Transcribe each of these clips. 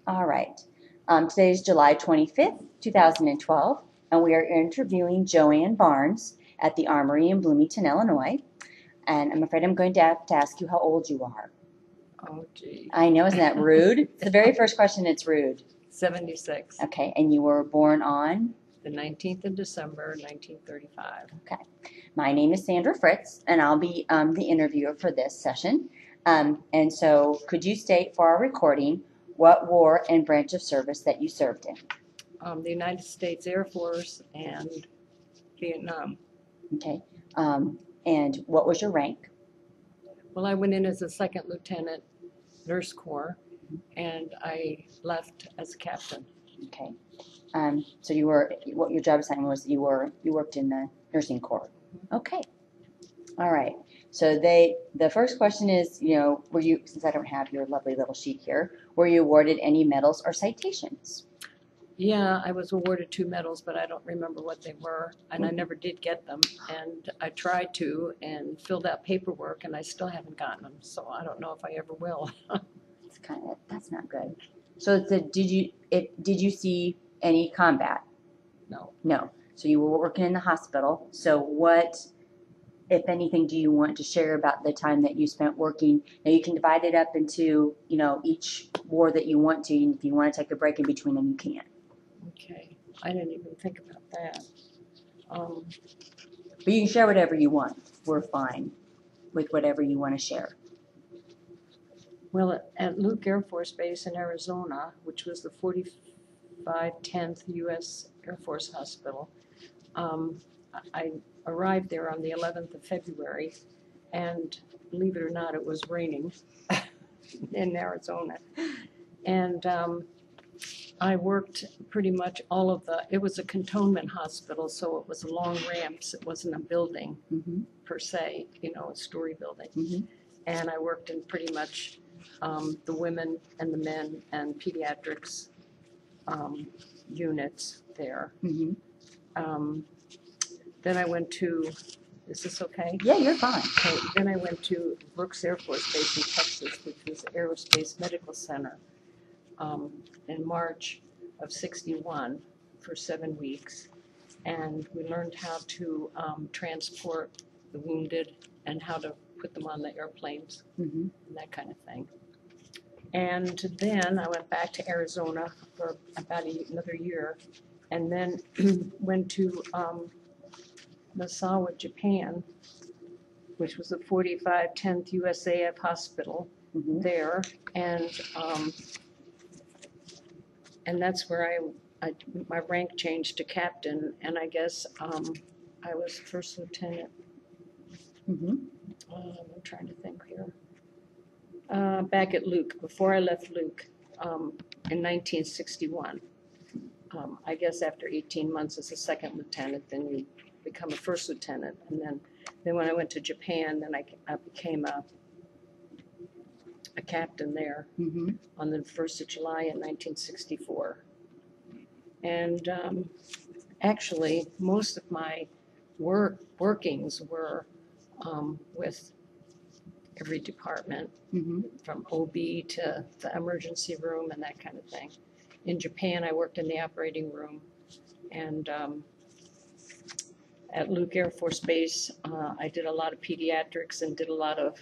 All right. Today is July 25th, 2012, and we are interviewing Joann Barnes at the Armory in Bloomington, Illinois. And I'm afraid I'm going to have to ask you how old you are. Oh, gee. I know, isn't that rude? It's the very first question, it's rude. 76. Okay, and you were born on? The 19th of December, 1935. Okay. My name is Sandra Fritz, and I'll be the interviewer for this session. And so could you state for our recording what war and branch of service that you served in? The United States Air Force and Vietnam. Okay. And what was your rank? Well, I went in as a second lieutenant, nurse corps, and I left as a captain. Okay. So you were, what your job assignment was, you worked in the nursing corps. Okay. All right. So the first question is, were you, since I don't have your lovely little sheet here, were you awarded any medals or citations? Yeah, I was awarded 2 medals, but I don't remember what they were, and I never did get them. And I tried to and filled out paperwork, and I still haven't gotten them. So I don't know if I ever will. That's not good. So did you see any combat? No. No. So you were working in the hospital. So what, if anything, do you want to share about the time that you spent working? Now you can divide it up into, each war that you want to, and if you want to take a break in between them, you can. Okay. I didn't even think about that. But you can share whatever you want. We're fine with whatever you want to share. Well, at Luke Air Force Base in Arizona, which was the 4510th U.S. Air Force Hospital, I arrived there on the 11th of February, and believe it or not, it was raining in Arizona. And I worked pretty much all of it was a cantonment hospital, so it was long ramps. It wasn't a building per se, a story building. And I worked in pretty much the women and the men and pediatrics units there. Then I went to, is this okay? Yeah, you're fine. Okay. Then I went to Brooks Air Force Base in Texas, which was Aerospace Medical Center, in March of '61 for 7 weeks. And we learned how to transport the wounded and how to put them on the airplanes and that kind of thing. And then I went back to Arizona for about another year, and then went to Misawa, Japan, which was the 4510th USAF hospital there, and that's where my rank changed to captain, and I guess I was first lieutenant. I'm trying to think here. Back at Luke, before I left Luke, in 1961. I guess after 18 months as a second lieutenant, then you become a first lieutenant, and then when I went to Japan, then I became a captain there on the 1st of July in 1964. And actually, most of my workings were with every department, from OB to the emergency room and that kind of thing. In Japan, I worked in the operating room, and at Luke Air Force Base, I did a lot of pediatrics and did a lot of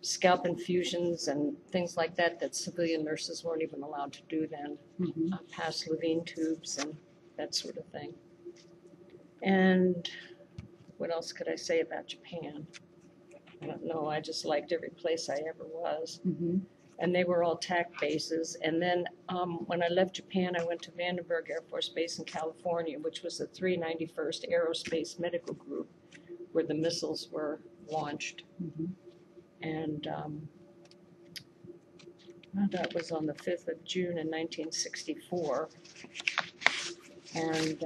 scalp infusions and things like that civilian nurses weren't even allowed to do then. Pass Levine tubes and that sort of thing. And what else could I say about Japan? I don't know. I just liked every place I ever was. And they were all TAC bases. And then when I left Japan, I went to Vandenberg Air Force Base in California, which was the 391st Aerospace Medical Group, where the missiles were launched. And that was on the 5th of June in 1964. And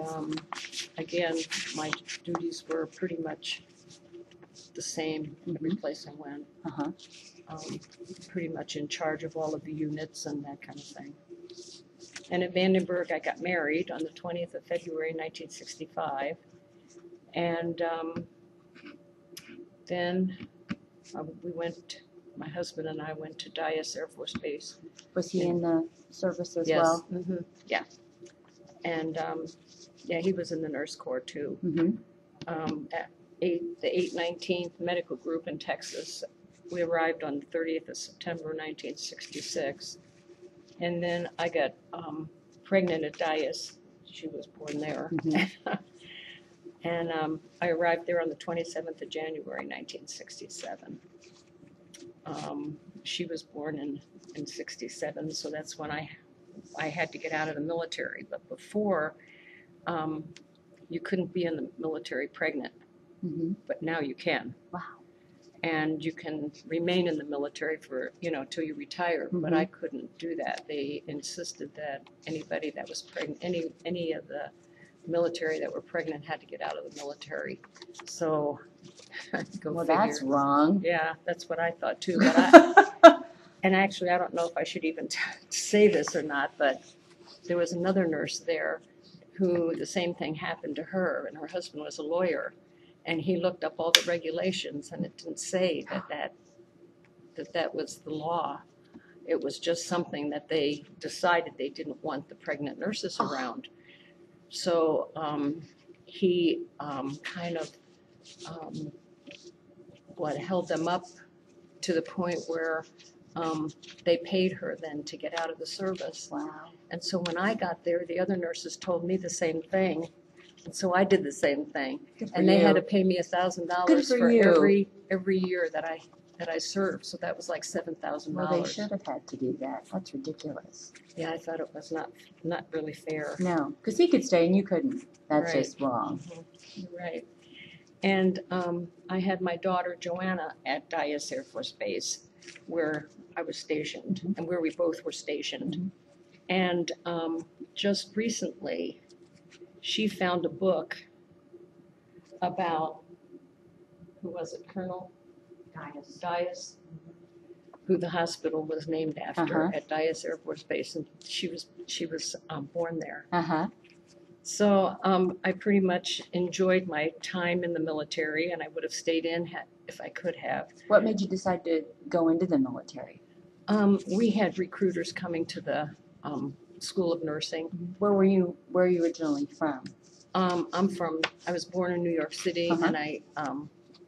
again, my duties were pretty much the same every place I went. Pretty much in charge of all of the units and that kind of thing. And at Vandenberg, I got married on the 20th of February, 1965. And then we went my husband and I went to Dyess Air Force Base. Was he in the service as Yes. well? Mm-hmm. Yeah. And yeah, he was in the nurse corps too. Mm-hmm. At the 819th Medical Group in Texas. We arrived on the 30th of September 1966. And then I got pregnant at Dyess. She was born there. Mm-hmm. And I arrived there on the 27th of January 1967. She was born in 67, so that's when I had to get out of the military. But before, you couldn't be in the military pregnant, Mm-hmm. but now you can. Wow. And you can remain in the military for, till you retire, but I couldn't do that. They insisted that anybody that was pregnant, any of the military that were pregnant had to get out of the military. So, go Well, figure. that's wrong. Yeah, that's what I thought too. But and actually, I don't know if I should even say this or not, but there was another nurse there who the same thing happened to her, and her husband was a lawyer, and he looked up all the regulations, and it didn't say that was the law. It was just something that they decided they didn't want the pregnant nurses around. So he kind of held them up to the point where they paid her then to get out of the service. Wow. And so when I got there, the other nurses told me the same thing. And so I did the same thing. And they had to pay me $1,000 for every year that I served. So that was like $7,000. Well, they should have had to do that. That's ridiculous. Yeah, I thought it was not really fair. No, because he could stay and you couldn't. That's Right. just wrong. Right. And I had my daughter Joanna at Dyess Air Force Base, where I was stationed, and where we both were stationed. And just recently, she found a book about, who was it, Colonel Dyess, who the hospital was named after at Dyess Air Force Base, and she was born there. So I pretty much enjoyed my time in the military, and I would have stayed in if I could have. What made you decide to go into the military? We had recruiters coming to the School of Nursing. Where are you originally from? I was born in New York City, and I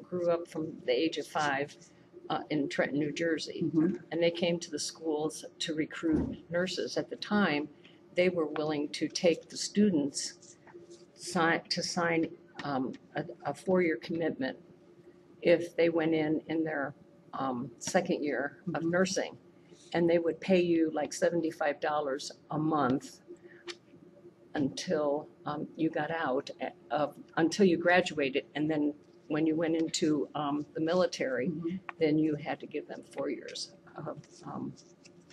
grew up from the age of 5 in Trenton, New Jersey. And they came to the schools to recruit nurses. At the time, they were willing to take the students to sign a 4-year commitment if they went in their second year of nursing. And they would pay you like $75 a month until you got out, until you graduated. And then when you went into the military, then you had to give them 4 years of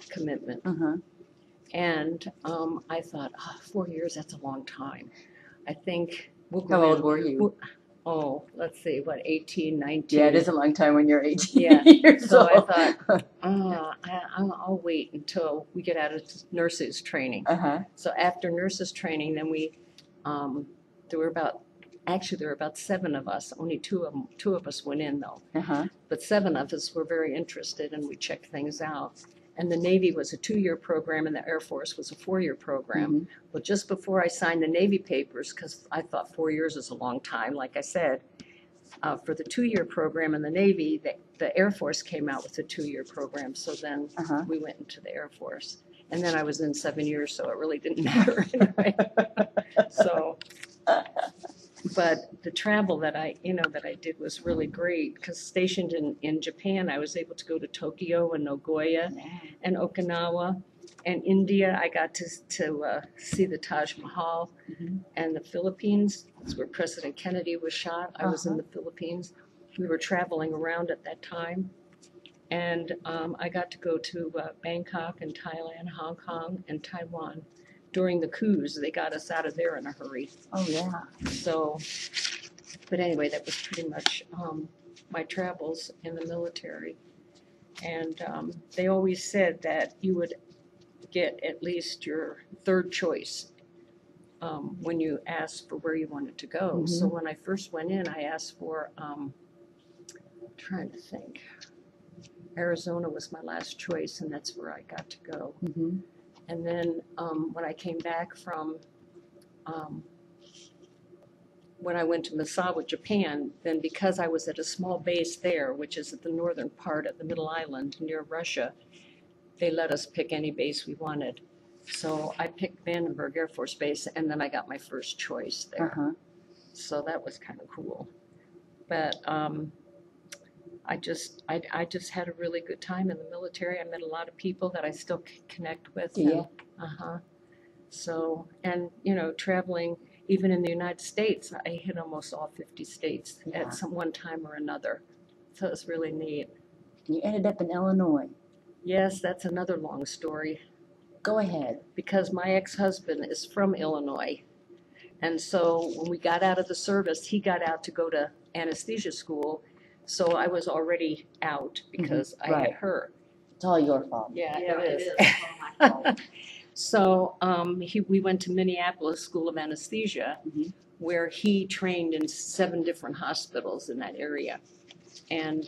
commitment. And I thought, 4 years, that's a long time. I think we'll go. How old were you? Let's see, 18, 19? Yeah, it is a long time when you're 18 Yeah. years So old. I thought, I'll wait until we get out of nurses training. So after nurses training, then there were about 7 of us. Only two of us went in though. But 7 of us were very interested, and we checked things out. And the Navy was a 2-year program, and the Air Force was a 4-year program. Well, just before I signed the Navy papers, because I thought 4 years is a long time, like I said, for the 2-year program in the Navy, the Air Force came out with a 2-year program. So then we went into the Air Force. And then I was in 7 years, so it really didn't matter anyway. So, but the travel that I did was really great, because stationed in Japan, I was able to go to Tokyo and Nagoya and Okinawa. And India, I got to see the Taj Mahal. And the Philippines, that's where President Kennedy was shot. I was in the Philippines. We were traveling around at that time. And I got to go to Bangkok and Thailand, Hong Kong, and Taiwan. During the coups, they got us out of there in a hurry. Oh, yeah. So, but anyway, that was pretty much my travels in the military. And they always said that you would get at least your 3rd choice when you asked for where you wanted to go. So when I first went in, I asked for, trying to think, Arizona was my last choice, and that's where I got to go. Mm-hmm. And then when I came back from, when I went to Misawa, Japan, then because I was at a small base there, which is at the northern part of the Middle Island near Russia, they let us pick any base we wanted. So I picked Vandenberg Air Force Base, and then I got my first choice there. Uh-huh. So that was kind of cool. But I just had a really good time in the military. I met a lot of people that I still connect with. Yeah. Uh-huh. So, and you know, traveling even in the United States, I hit almost all 50 states Yeah. at some one time or another. So it's really neat. You ended up in Illinois. Yes, that's another long story. Go ahead. Because my ex-husband is from Illinois. And so when we got out of the service, he got out to go to anesthesia school. So I was already out because I Right. had her. It's all your fault. Yeah, Yeah, it it is. is. It's all my fault. So we went to Minneapolis School of Anesthesia, Mhm. where he trained in 7 different hospitals in that area. And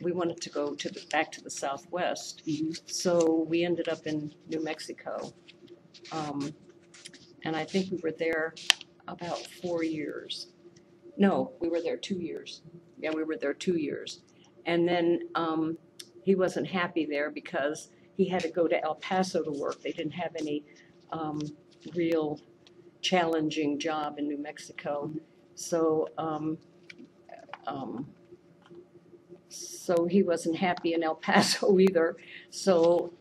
we wanted to go back to the Southwest. Mhm. So we ended up in New Mexico. And I think we were there about 4 years. No, we were there 2 years. Yeah, we were there 2 years. And then he wasn't happy there because he had to go to El Paso to work. They didn't have any real challenging job in New Mexico. So so he wasn't happy in El Paso either. So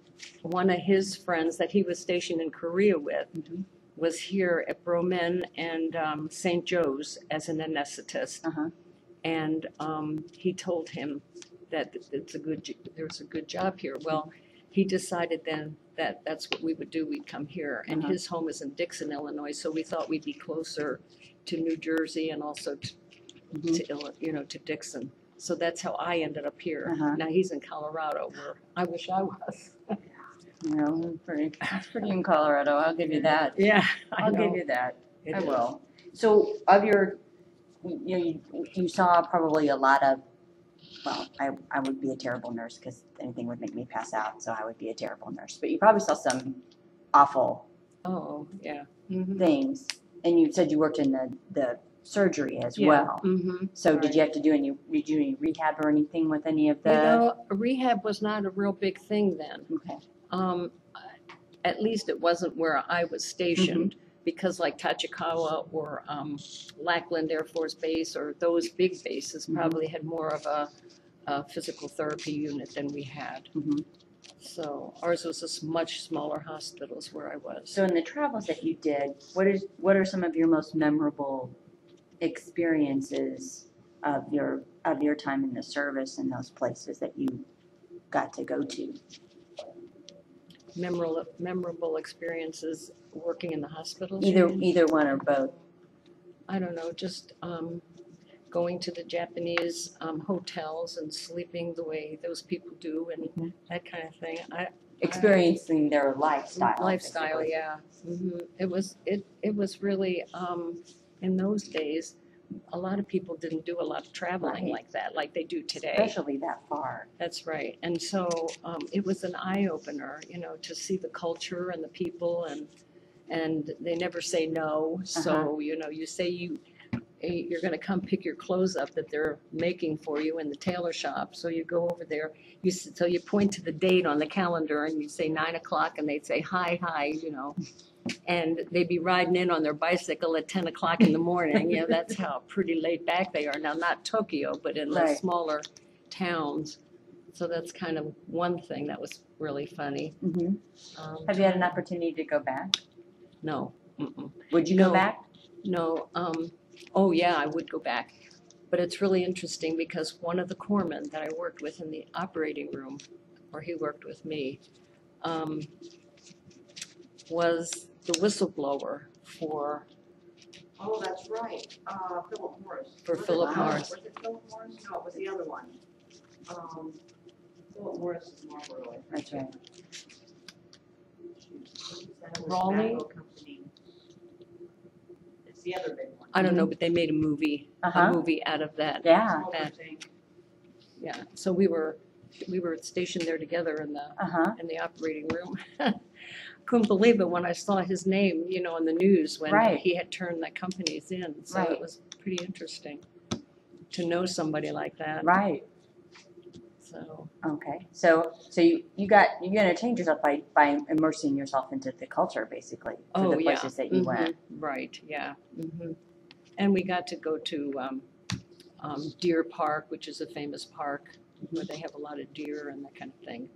one of his friends that he was stationed in Korea with Mhm. was here at Bromen and St. Joe's as an anesthetist. Uh-huh. And he told him that there's a good job here. Well, he decided then that that's what we would do. We'd come here. And Uh-huh. his home is in Dixon, Illinois. So we thought we'd be closer to New Jersey and also to Dixon. So that's how I ended up here. Uh-huh. Now he's in Colorado, where I wish I was. You know, it's pretty in Colorado. I'll give you that. Yeah, I'll give you that. It I is. will. So of your, you saw probably a lot of, well, I would be a terrible nurse because anything would make me pass out, so I would be a terrible nurse. But you probably saw some awful Oh, yeah. Mhm. things, and you said you worked in the surgery as well. Mm-hmm. So did you have to do any rehab or anything with any of the? You know, rehab was not a real big thing then. Okay. Um, at least it wasn't where I was stationed, because like Tachikawa or Lackland Air Force Base or those big bases probably had more of a physical therapy unit than we had. Mhm. So ours was a much smaller hospitals where I was. So in the travels that you did, what are some of your most memorable experiences of your time in the service in those places that you got to go to? Memorable experiences working in the hospitals? Either one or both. I don't know, just going to the Japanese hotels and sleeping the way those people do and that kind of thing. Experiencing their lifestyle. Lifestyle, basically. yeah. It was really in those days. A lot of people didn't do a lot of traveling Right. like that, like they do today. Especially that far. That's right. And so it was an eye opener, you know, to see the culture and the people, and they never say no. So you know, you say you're going to come pick your clothes up that they're making for you in the tailor shop. So you go over there. So you point to the date on the calendar and you say 9 o'clock, and they'd say hi, you know. And they'd be riding in on their bicycle at 10 o'clock in the morning. You know, that's how pretty laid back they are. Now, not Tokyo, but in the Right. smaller towns. So that's kind of one thing that was really funny. Mhm. Have you had an opportunity to go back? No. Mm-mm. Would you No. go back? No. Oh, yeah, I would go back. But it's really interesting because one of the corpsmen that I worked with in the operating room, or he worked with me, was the whistleblower for Oh, that's right. Philip Morris. For Was it- Philip Morris. Was it Philip Morris? No, it was the other one. Philip Morris is Marlboro. That's right. That was Raleigh? tobacco company. It's the other big one. I don't know, but they made a movie Uh-huh. out of that. Yeah. Smaller that- thing. Yeah, so we were we were stationed there together in Uh-huh. the operating room. Couldn't believe it when I saw his name, you know, in the news when Right. he had turned the companies in. So Right. it was pretty interesting to know somebody like that. Right. So Okay. So you're gonna change yourself by immersing yourself into the culture, basically, to the places that you went. Right, yeah. And we got to go to Deer Park, which is a famous park where they have a lot of deer and that kind of thing.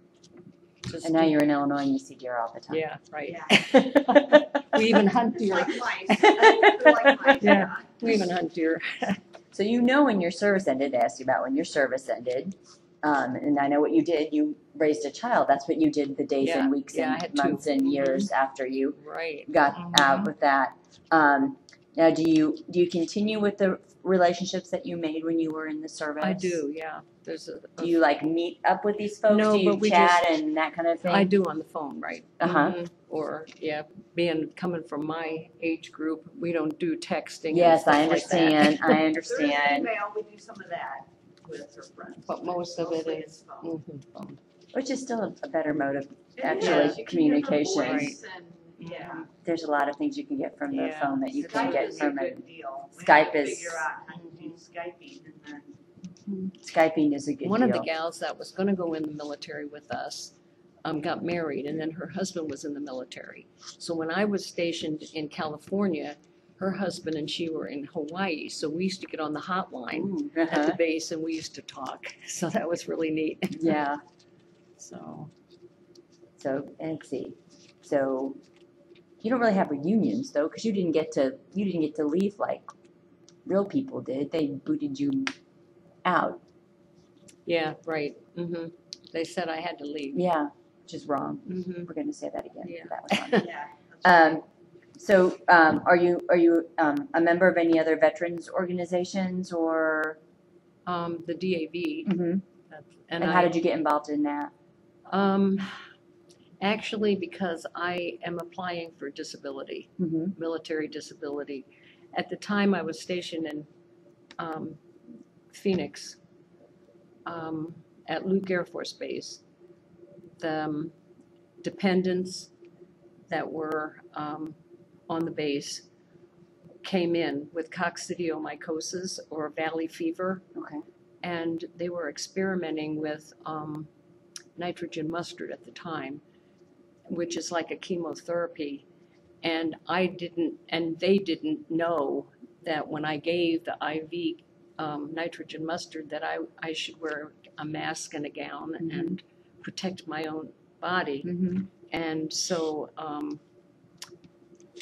Just And now you're in Illinois and you see deer all the time. Yeah, right. Yeah. We even hunt deer. Like mice. They're like mice. Yeah. We even hunt deer. So you know when your service ended. I asked you about when your service ended, and I know what you did. You raised a child. That's what you did the days Yeah, and weeks yeah, I and had months two. and years after you Right. got out with that. Now, do you continue with the relationships that you made when you were in the service? I do, yeah. There's a Do you like meet up with these folks? No, do you but we chat and that kind of thing? I do on the phone, right? Uh-huh. Or, yeah, coming from my age group, we don't do texting. Yes, and I stuff like that. understand. I There's understand. email, we do some of that with her friends. But most of it Mostly is it's phone. phone. Which is still a better mode of It actually is. You can hear her communication. voice and, yeah. There's a lot of things you can get from the Yeah. phone that you can Skype get is a from a good deal. We Skype have to is- figure out how to do Skyping and then. Skyping is a good One deal. of the gals that was gonna go in the military with us got married, and then her husband was in the military. So when I was stationed in California, her husband and she were in Hawaii, so we used to get on the hotline Ooh, at the uh-huh. base and we used to talk. So that was really neat. Yeah. So So let's see. So you don't really have reunions though, because you didn't get to leave like real people did. They booted you out. yeah, right. They said I had to leave. Yeah, which is wrong. hmm We're going to say that again. Yeah. That was wrong. Yeah. So, are you a member of any other veterans organizations or? The DAV. Mhm. And how did you get involved in that? Actually, because I am applying for disability, Mm-hmm. military disability. At the time, I was stationed in Phoenix at Luke Air Force Base. The dependents that were on the base came in with coccidiomycosis or valley fever, Okay. and they were experimenting with nitrogen mustard at the time, which is like a chemotherapy. And they didn't know that when I gave the IV nitrogen mustard that I should wear a mask and a gown and protect my own body. Mm-hmm. And so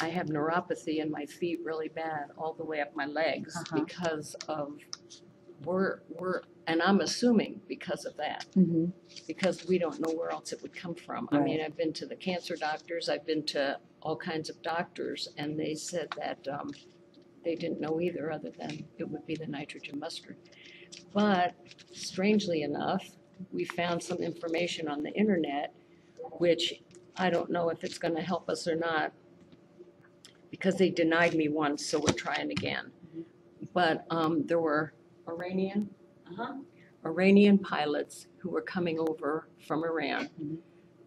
I have neuropathy in my feet really bad, all the way up my legs because of and I'm assuming because of that, Mm-hmm. because we don't know where else it would come from. I mean, I've been to the cancer doctors, I've been to all kinds of doctors, and they said that they didn't know either, other than it would be the nitrogen mustard. But strangely enough, we found some information on the internet, which I don't know if it's going to help us or not, because they denied me once, so we're trying again. But there were Iranian pilots who were coming over from Iran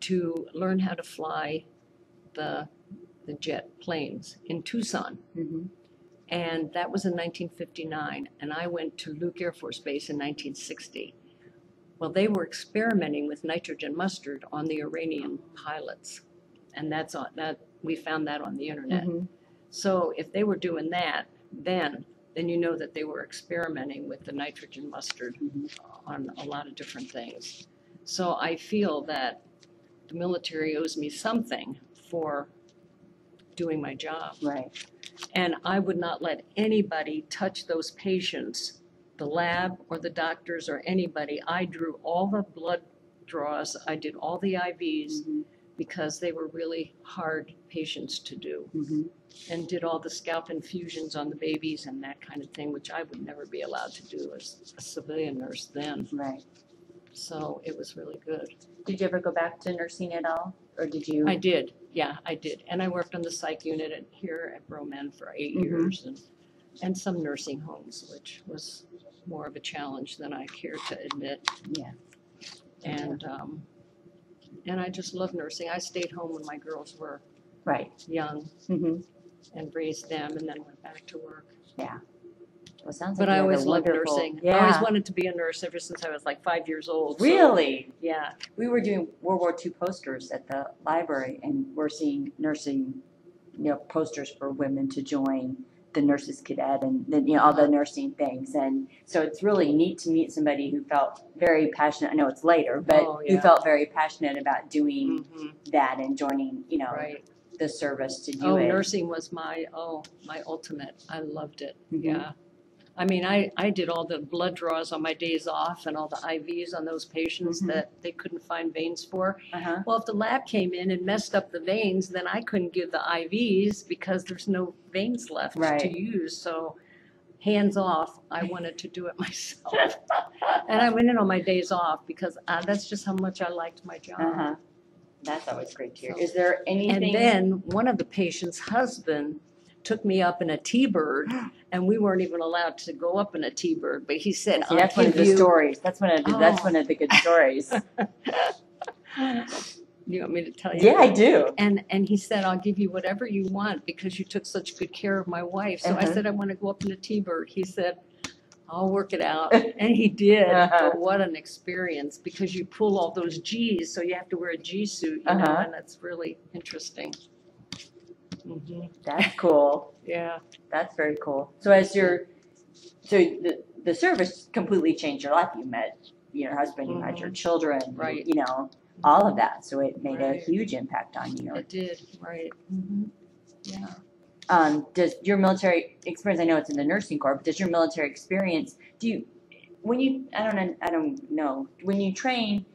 to learn how to fly the jet planes in Tucson. Mm-hmm. And that was in 1959, and I went to Luke Air Force Base in 1960. Well, they were experimenting with nitrogen mustard on the Iranian pilots, and we found that on the internet. Mm-hmm. So if they were doing that, then you know that they were experimenting with the nitrogen mustard on a lot of different things. So I feel that the military owes me something for doing my job. Right. And I would not let anybody touch those patients, the lab or the doctors or anybody. I drew all the blood draws, I did all the IVs because they were really hard patients to do. Mm-hmm. And did all the scalp infusions on the babies and that kind of thing, which I would never be allowed to do as a civilian nurse then. Right. So it was really good. Did you ever go back to nursing at all, or did you? I did, yeah, I did. And I worked on the psych unit here at Broman for 8 years and some nursing homes, which was more of a challenge than I care to admit. Yeah. And I just love nursing. I stayed home when my girls were Right. young Mm-hmm. and raised them and then went back to work. Yeah. Well, it sounds But like I you had a always loved wonderful. nursing. Yeah. I always wanted to be a nurse ever since I was like 5 years old. So, Really? yeah. We were doing World War II posters at the library, and we're seeing nursing, posters for women to join the nurses cadet and then, all the nursing things. And so it's really neat to meet somebody who felt very passionate. I know it's later, but Oh, who yeah. felt very passionate about doing Mhm. that and joining, Right. the service to do Oh, it. nursing was my ultimate. I loved it. Mhm. Yeah. I mean, I did all the blood draws on my days off and all the IVs on those patients Mhm. that they couldn't find veins for. Uh-huh. Well, if the lab came in and messed up the veins, then I couldn't give the IVs because there's no veins left Right. to use. So hands off, I wanted to do it myself. And I went in on my days off because that's just how much I liked my job. Uh-huh. That's always great to hear. So- Is there anything? And then one of the patient's husband took me up in a T-bird, and we weren't even allowed to go up in a T-bird, but he said, See, that's one of the stories. That's one of the good stories. You want me to tell you? Yeah, I do. And he said, I'll give you whatever you want because you took such good care of my wife. So I Uh-huh. said, I want to go up in a T-bird. He said, I'll work it out. And he did. Uh-huh. But what an experience because you pull all those G's, so you have to wear a G suit, Uh-huh. and that's really interesting. Hmm. That's cool. Yeah. That's very cool. So the service completely changed your life. You met your husband, you had your children, Right. all of that. So it made a Right. huge impact on you. It did, right. Hmm. Yeah. Does your military experience, I know it's in the nursing corps, but does your military experience, I don't know, when you train,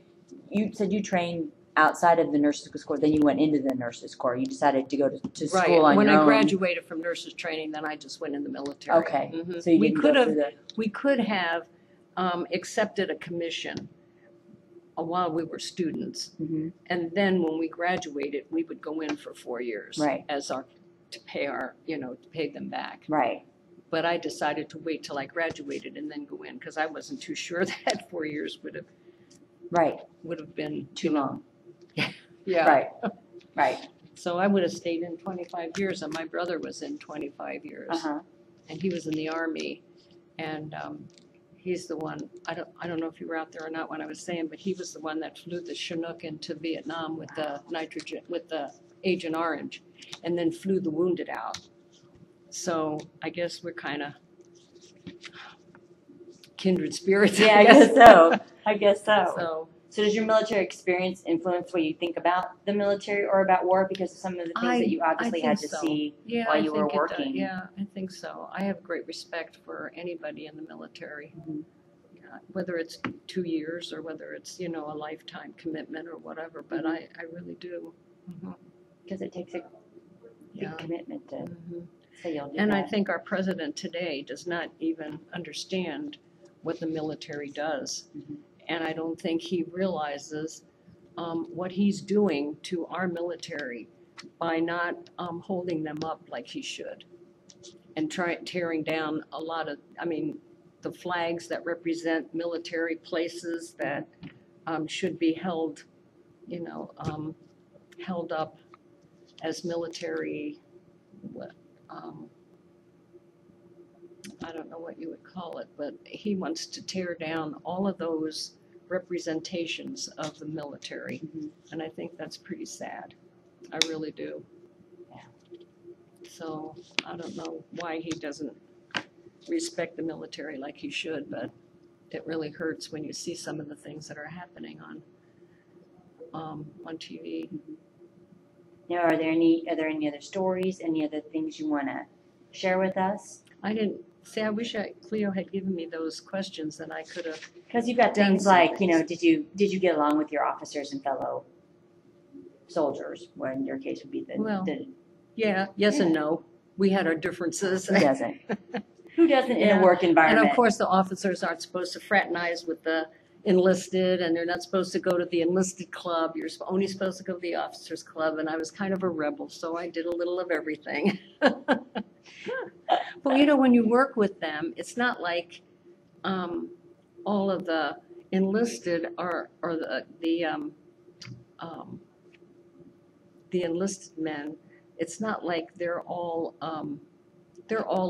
you said you trained outside of the nurses corps, then you went into the nurses corps. You decided to go to Right. school on When your I own. graduated from nurses training, then I just went in the military. Okay. Mhm. So you we didn't could go have through the, we could have accepted a commission while we were students, Mhm. and then when we graduated, we would go in for 4 years Right. as to pay them back. right. But I decided to wait till I graduated and then go in because I wasn't too sure that 4 years would have been Too long. Yeah. Right. Right. So I would have stayed in 25 years, and my brother was in 25 years. Uh-huh. And he was in the Army, and he's the one, I don't know if you were out there or not when I was saying, but he was the one that flew the Chinook into Vietnam with the Agent Orange, and then flew the wounded out. So I guess we're kind of kindred spirits. Yeah, I guess so. I guess so. So So does your military experience influence what you think about the military or about war because of some of the things that you obviously had to think so. see Yeah, while I you were think it does. working? Yeah, I think so. I have great respect for anybody in the military. Mhm. Whether it's 2 years or whether it's, a lifetime commitment or whatever, but I really do. Mhm. Because it takes a big Yeah. commitment to Mhm. say you'll do And I that. think our president today does not even understand what the military does. Mhm. And I don't think he realizes what he's doing to our military by not holding them up like he should. And tearing down a lot of, the flags that represent military places that should be held, held up as military, I don't know what you would call it, but he wants to tear down all of those representations of the military. Mhm. And I think that's pretty sad. I really do. Yeah. So I don't know why he doesn't respect the military like he should, but it really hurts when you see some of the things that are happening on TV. Now, are there any other stories, any other things you want to share with us? I didn't say. I wish Cleo had given me those questions, and I could have. Because you've got Done things some like, things. did you get along with your officers and fellow soldiers? Where in your case would be Well, the Yeah. Yes and no. We had our differences. who doesn't? Who doesn't in Yeah. a work And environment? of course, the officers aren't supposed to fraternize with the enlisted, and they're not supposed to go to the enlisted club. You're only supposed to go to the officers club, and I was kind of a rebel, so I did a little of everything. But when you work with them, it's not like all of the enlisted are the enlisted men. It's not like they're all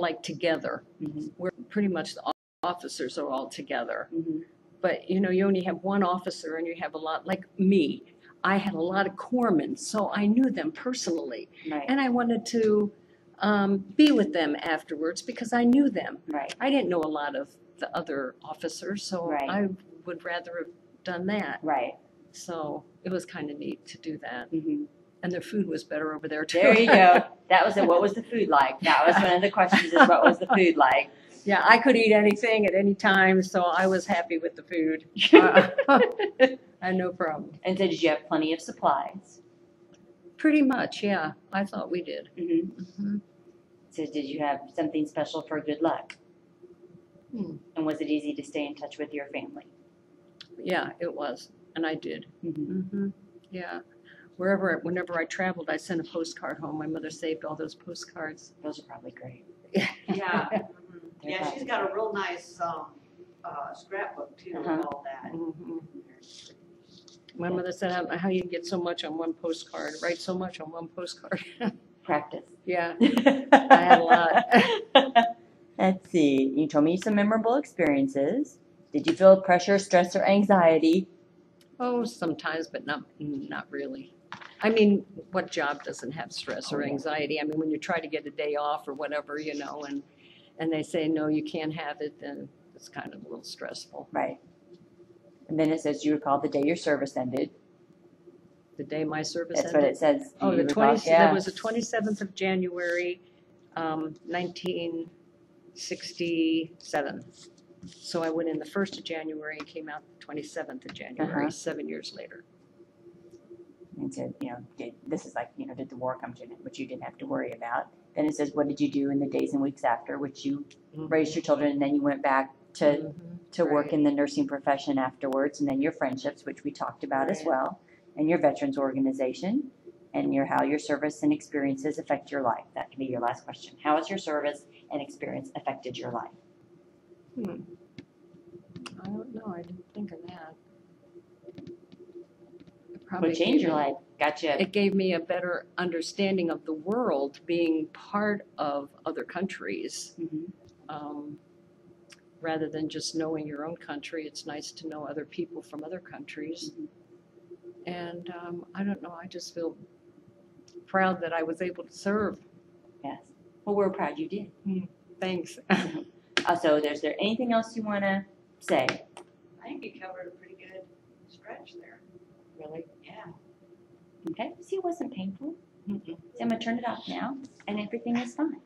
like together. Mhm. We're pretty much the officers are all together. Mhm. But you know, you only have one officer, and you have a lot. Like me, I had a lot of corpsmen, so I knew them personally, Right. and I wanted to be with them afterwards because I knew them. Right. I didn't know a lot of the other officers, so Right. I would rather have done that. Right. So it was kind of neat to do that. Mhm. And their food was better over there too. There you go. That was it. What was the food like? That was one of the questions. Is what was the food like? Yeah, I could eat anything at any time, so I was happy with the food. I had no problem. And so, did you have plenty of supplies? Pretty much, yeah. I thought we did. Mm-hmm. So, did you have something special for good luck? And was it easy to stay in touch with your family? Yeah, it was, and I did. Mm-hmm. Yeah, whenever I traveled, I sent a postcard home. My mother saved all those postcards. Those are probably great. Yeah. They're Yeah, probably- she's got a real nice scrapbook too with all that. My mother said, "How you get so much on one postcard? Write so much on one postcard." Practice. Yeah, I had a lot. Let's see. You told me some memorable experiences. Did you feel pressure, stress, or anxiety? Oh, sometimes, but not really. I mean, what job doesn't have stress or Oh, yeah. anxiety? I mean, when you try to get a day off or whatever, and they say, no, you can't have it, then it's kind of a little stressful. Right. And then it says you recall the day your service ended. The day my service That's what ended. it says. Do Oh, you the recall? 20, Yeah. that was the 27th of January, 1967. So I went in the 1st of January and came out the 27th of January, 7 years later. And said, this is like, did the war come to an end, which you didn't have to worry about. Then it says, what did you do in the days and weeks after, which you raised your children, and then you went back to work Right. in the nursing profession afterwards, and then your friendships, which we talked about as Right. well, and your veterans organization, and how your service and experiences affect your life. That can be your last question. How has your service and experience affected your life? I don't know. I didn't think of that. What changed your life? Gotcha. It gave me a better understanding of the world, being part of other countries. Rather than just knowing your own country, it's nice to know other people from other countries. And I don't know, I just feel proud that I was able to serve. Yes. Well, we're proud you did. Thanks. So, is there anything else you want to say? I think you covered a pretty good stretch there. Really? Yeah. Okay. See, it wasn't painful. See, I'm going to turn it off now, and everything is fine.